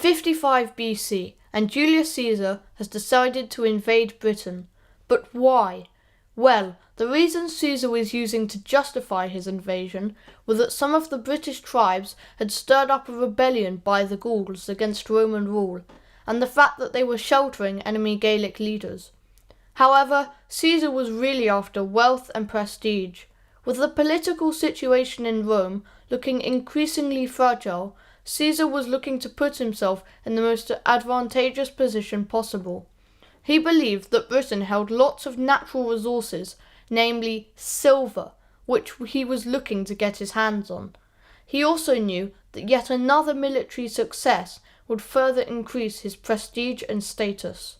55 BC, and Julius Caesar has decided to invade Britain. But why? Well, the reason Caesar was using to justify his invasion was that some of the British tribes had stirred up a rebellion by the Gauls against Roman rule, and the fact that they were sheltering enemy Gaelic leaders. However, Caesar was really after wealth and prestige. With the political situation in Rome looking increasingly fragile, Caesar was looking to put himself in the most advantageous position possible. He believed that Britain held lots of natural resources, namely silver, which he was looking to get his hands on. He also knew that yet another military success would further increase his prestige and status.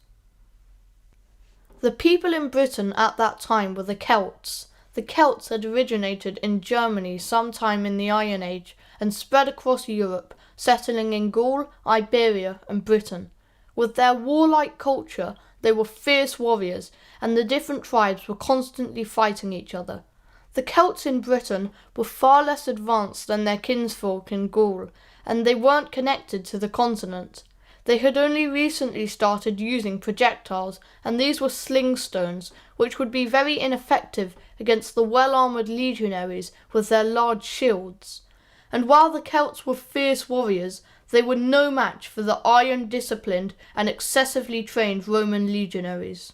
The people in Britain at that time were the Celts. The Celts had originated in Germany sometime in the Iron Age and spread across Europe, settling in Gaul, Iberia, and Britain. With their warlike culture, they were fierce warriors, and the different tribes were constantly fighting each other. The Celts in Britain were far less advanced than their kinsfolk in Gaul, and they weren't connected to the continent. They had only recently started using projectiles, and these were sling stones, which would be very ineffective against the well-armoured legionaries with their large shields. And while the Celts were fierce warriors, they were no match for the iron-disciplined and excessively trained Roman legionaries.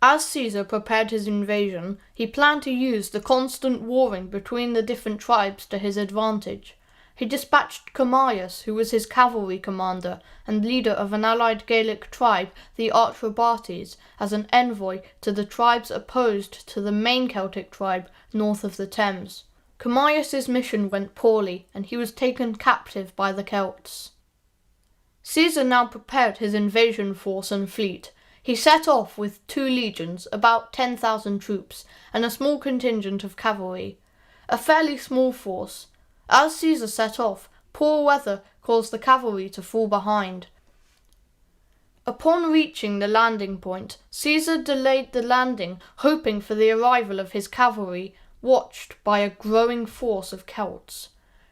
As Caesar prepared his invasion, he planned to use the constant warring between the different tribes to his advantage. He dispatched Camillus, who was his cavalry commander and leader of an allied Gaelic tribe, the Atrebates, as an envoy to the tribes opposed to the main Celtic tribe north of the Thames. Camillus's mission went poorly, and he was taken captive by the Celts. Caesar now prepared his invasion force and fleet. He set off with 2 legions, about 10,000 troops, and a small contingent of cavalry. A fairly small force. As Caesar set off, poor weather caused the cavalry to fall behind. Upon reaching the landing point, Caesar delayed the landing, hoping for the arrival of his cavalry, watched by a growing force of Celts.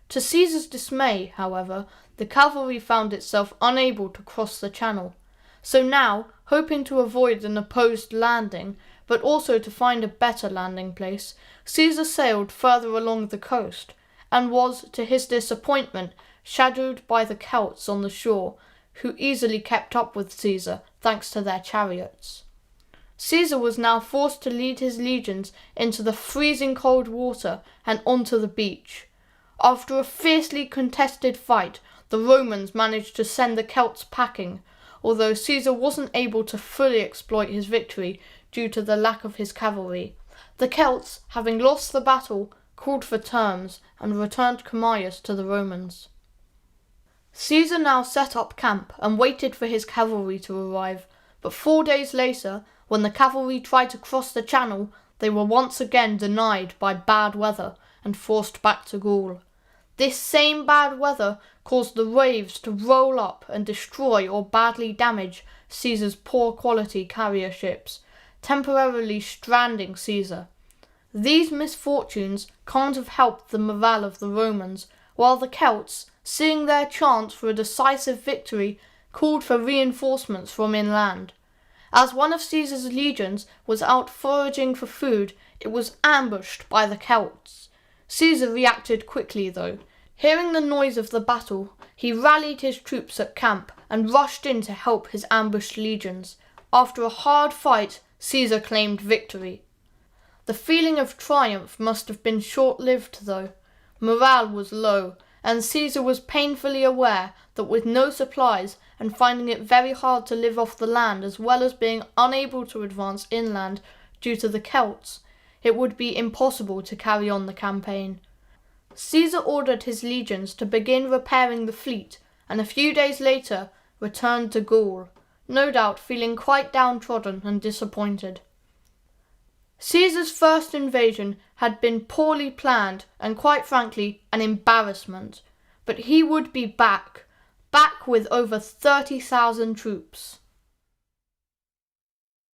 To Caesar's dismay, however, the cavalry found itself unable to cross the channel. So now, hoping to avoid an opposed landing, but also to find a better landing place, Caesar sailed further along the coast, and was, to his disappointment, shadowed by the Celts on the shore, who easily kept up with Caesar thanks to their chariots. Caesar was now forced to lead his legions into the freezing cold water and onto the beach. After a fiercely contested fight, the Romans managed to send the Celts packing, although Caesar wasn't able to fully exploit his victory due to the lack of his cavalry. The Celts, having lost the battle, called for terms and returned Camillus to the Romans. Caesar now set up camp and waited for his cavalry to arrive, but 4 days later, when the cavalry tried to cross the channel, they were once again denied by bad weather and forced back to Gaul. This same bad weather caused the waves to roll up and destroy or badly damage Caesar's poor quality carrier ships, temporarily stranding Caesar. These misfortunes can't have helped the morale of the Romans, while the Celts, seeing their chance for a decisive victory, called for reinforcements from inland. As one of Caesar's legions was out foraging for food, it was ambushed by the Celts. Caesar reacted quickly, though. Hearing the noise of the battle, he rallied his troops at camp and rushed in to help his ambushed legions. After a hard fight, Caesar claimed victory. The feeling of triumph must have been short-lived, though. Morale was low, and Caesar was painfully aware that with no supplies and finding it very hard to live off the land as well as being unable to advance inland due to the Celts, it would be impossible to carry on the campaign. Caesar ordered his legions to begin repairing the fleet, and a few days later returned to Gaul, no doubt feeling quite downtrodden and disappointed. Caesar's first invasion had been poorly planned and quite frankly an embarrassment, but he would be back with over 30,000 troops.